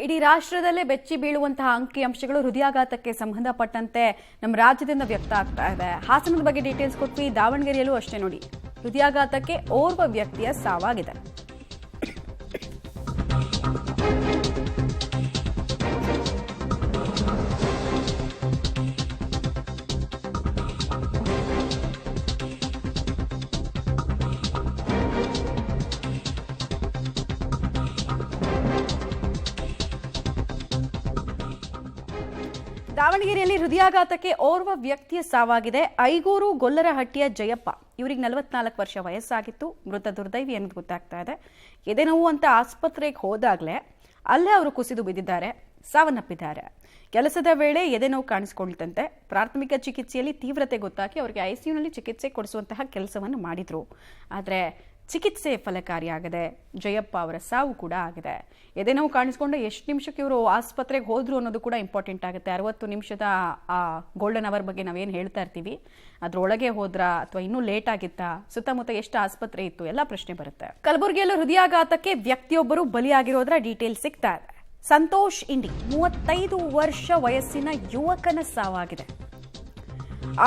ಇಡೀ ರಾಷ್ಟ್ರದಲ್ಲೇ ಬೆಚ್ಚಿ ಬೀಳುವಂತಹ ಅಂಕಿಅಂಶಗಳು ಹೃದಯಾಘಾತಕ್ಕೆ ಸಂಬಂಧಪಟ್ಟಂತೆ ನಮ್ಮ ರಾಜ್ಯದಿಂದ ವ್ಯಕ್ತ ಆಗ್ತಾ ಇದೆ. ಹಾಸನದ ಬಗ್ಗೆ ಡೀಟೇಲ್ಸ್ ಕೊಟ್ವಿ, ದಾವಣಗೆರೆಯಲ್ಲೂ ಅಷ್ಟೇ ನೋಡಿ, ಹೃದಯಾಘಾತಕ್ಕೆ ಓರ್ವ ವ್ಯಕ್ತಿಯ ಸಾವಾಗಿದೆ. ದಾವಣಗೆರೆಯಲ್ಲಿ ಹೃದಯಾಘಾತಕ್ಕೆ ಓರ್ವ ವ್ಯಕ್ತಿಯ ಸಾವಾಗಿದೆ. ಐಗೂರು ಗೊಲ್ಲರಹಟ್ಟಿಯ ಜಯಪ್ಪ, ಇವರಿಗೆ 44 ವರ್ಷ ವಯಸ್ಸಾಗಿತ್ತು. ಮೃತ ದುರ್ದೈವಿ ಅನ್ನೋದು ಗೊತ್ತಾಗ್ತಾ ಇದೆ. ಎದೆನೋವು ಅಂತ ಆಸ್ಪತ್ರೆಗೆ ಹೋದಾಗಲೇ ಅಲ್ಲೇ ಅವರು ಕುಸಿದು ಬಿದ್ದಿದ್ದಾರೆ, ಸಾವನ್ನಪ್ಪಿದ್ದಾರೆ. ಕೆಲಸದ ವೇಳೆ ಎದೆನೋವು ಕಾಣಿಸಿಕೊಳ್ಳುತ್ತಂತೆ. ಪ್ರಾಥಮಿಕ ಚಿಕಿತ್ಸೆಯಲ್ಲಿ ತೀವ್ರತೆ ಗೊತ್ತಾಗಿ ಅವರಿಗೆ ಐಸಿಯುನಲ್ಲಿ ಚಿಕಿತ್ಸೆ ಕೊಡಿಸುವಂತಹ ಕೆಲಸವನ್ನು ಮಾಡಿದ್ರು. ಆದರೆ ಚಿಕಿತ್ಸೆ ಫಲಕಾರಿಯಾಗದೆ ಜಯಪ್ಪ ಅವರ ಸಾವು ಕೂಡ ಆಗಿದೆ. ಎದೆನೋವು ಕಾಣಿಸ್ಕೊಂಡು ಎಷ್ಟು ನಿಮಿಷಕ್ಕೆ ಇವರು ಆಸ್ಪತ್ರೆಗೆ ಹೋದ್ರು ಅನ್ನೋದು ಕೂಡ ಇಂಪಾರ್ಟೆಂಟ್ ಆಗುತ್ತೆ. 60 ನಿಮಿಷದ ಆ ಗೋಲ್ಡನ್ ಅವರ್ ಬಗ್ಗೆ ನಾವೇನು ಹೇಳ್ತಾ ಇರ್ತೀವಿ, ಅದ್ರೊಳಗೆ ಹೋದ್ರಾ ಅಥವಾ ಇನ್ನೂ ಲೇಟ್ ಆಗಿತ್ತಾ, ಸುತ್ತಮುತ್ತ ಎಷ್ಟು ಆಸ್ಪತ್ರೆ ಇತ್ತು, ಎಲ್ಲ ಪ್ರಶ್ನೆ ಬರುತ್ತೆ. ಕಲಬುರಗಿಯಲ್ಲೂ ಹೃದಯಾಘಾತಕ್ಕೆ ವ್ಯಕ್ತಿಯೊಬ್ಬರು ಬಲಿಯಾಗಿರೋದ್ರ ಡೀಟೇಲ್ಸ್ ಸಿಗ್ತಾ ಇದೆ. ಸಂತೋಷ್ ಇಂಡಿ 35 ವರ್ಷ ವಯಸ್ಸಿನ ಯುವಕನ ಸಾವಾಗಿದೆ.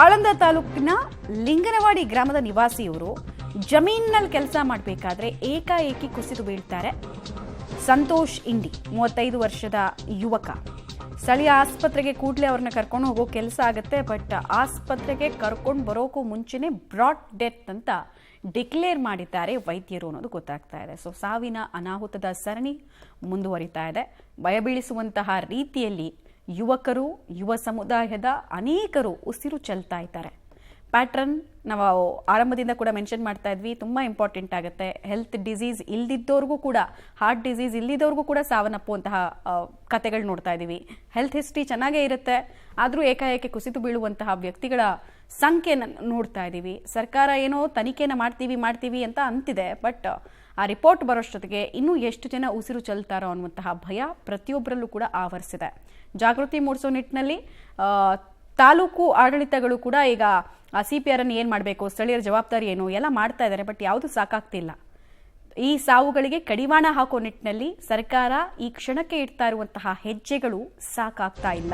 ಆಳಂದ ತಾಲೂಕಿನ ಲಿಂಗನವಾಡಿ ಗ್ರಾಮದ ನಿವಾಸಿ ಇವರು ಜಮೀನಿನಲ್ಲಿ ಕೆಲಸ ಮಾಡಬೇಕಾದ್ರೆ ಏಕಾಏಕಿ ಕುಸಿದು ಬೀಳ್ತಾರೆ. ಸಂತೋಷ್ ಇಂಡಿ 35 ವರ್ಷದ ಯುವಕ. ಸ್ಥಳೀಯ ಆಸ್ಪತ್ರೆಗೆ ಕೂಡಲೇ ಅವ್ರನ್ನ ಕರ್ಕೊಂಡು ಹೋಗೋ ಕೆಲಸ ಆಗುತ್ತೆ. ಬಟ್ ಆಸ್ಪತ್ರೆಗೆ ಕರ್ಕೊಂಡು ಬರೋಕ್ಕೂ ಮುಂಚೆನೆ ಬ್ರಾಡ್ ಡೆತ್ ಅಂತ ಡಿಕ್ಲೇರ್ ಮಾಡಿದ್ದಾರೆ ವೈದ್ಯರು ಅನ್ನೋದು ಗೊತ್ತಾಗ್ತಾ ಇದೆ. ಸೊ ಸಾವಿನ ಅನಾಹುತದ ಸರಣಿ ಮುಂದುವರಿತಾ ಇದೆ. ಭಯಬೀಳಿಸುವಂತಹ ರೀತಿಯಲ್ಲಿ ಯುವಕರು, ಯುವ ಸಮುದಾಯದ ಅನೇಕರು ಉಸಿರು ಚೆಲ್ತಾ ಇದ್ದಾರೆ. ಪ್ಯಾಟ್ರನ್ ನಾವು ಆರಂಭದಿಂದ ಕೂಡ ಮೆನ್ಷನ್ ಮಾಡ್ತಾ ಇದ್ವಿ, ತುಂಬ ಇಂಪಾರ್ಟೆಂಟ್ ಆಗುತ್ತೆ. ಹೆಲ್ತ್ ಡಿಸೀಸ್ ಇಲ್ದಿದ್ದವ್ರಿಗೂ ಕೂಡ, ಹಾರ್ಟ್ ಡಿಸೀಸ್ ಇಲ್ದಿದ್ದವ್ರಿಗೂ ಕೂಡ ಸಾವನ್ನಪ್ಪುವಂತಹ ಕತೆಗಳು ನೋಡ್ತಾ ಇದ್ದೀವಿ. ಹೆಲ್ತ್ ಹಿಸ್ಟ್ರಿ ಚೆನ್ನಾಗೇ ಇರುತ್ತೆ, ಆದರೂ ಏಕಾಏಕಿ ಕುಸಿದು ಬೀಳುವಂತಹ ವ್ಯಕ್ತಿಗಳ ಸಂಖ್ಯೆನ ನೋಡ್ತಾ ಇದ್ದೀವಿ. ಸರ್ಕಾರ ಏನೋ ತನಿಖೆನ ಮಾಡ್ತೀವಿ ಅಂತ ಅಂತಿದೆ. ಬಟ್ ಆ ರಿಪೋರ್ಟ್ ಬರೋಷ್ಟೊತ್ತಿಗೆ ಇನ್ನೂ ಎಷ್ಟು ಜನ ಉಸಿರು ಚೆಲ್ತಾರೋ ಅನ್ನುವಂತಹ ಭಯ ಪ್ರತಿಯೊಬ್ಬರಲ್ಲೂ ಕೂಡ ಆವರಿಸಿದೆ. ಜಾಗೃತಿ ಮೂಡಿಸೋ ನಿಟ್ಟಿನಲ್ಲಿ ತಾಲೂಕು ಆಡಳಿತಗಳು ಕೂಡ ಈಗ CPR ಅನ್ನು ಏನು ಮಾಡಬೇಕು, ಸ್ಥಳೀಯರ ಜವಾಬ್ದಾರಿ ಏನು ಎಲ್ಲ ಮಾಡ್ತಾ ಇದ್ದಾರೆ. ಬಟ್ ಯಾವುದು ಸಾಕಾಗ್ತಿಲ್ಲ. ಈ ಸಾವುಗಳಿಗೆ ಕಡಿವಾಣ ಹಾಕೋ ನಿಟ್ಟಿನಲ್ಲಿ ಸರ್ಕಾರ ಈ ಕ್ಷಣಕ್ಕೆ ಇಡ್ತಾ ಇರುವಂತಹ ಹೆಜ್ಜೆಗಳು ಸಾಕಾಗ್ತಾ ಇಲ್ಲ.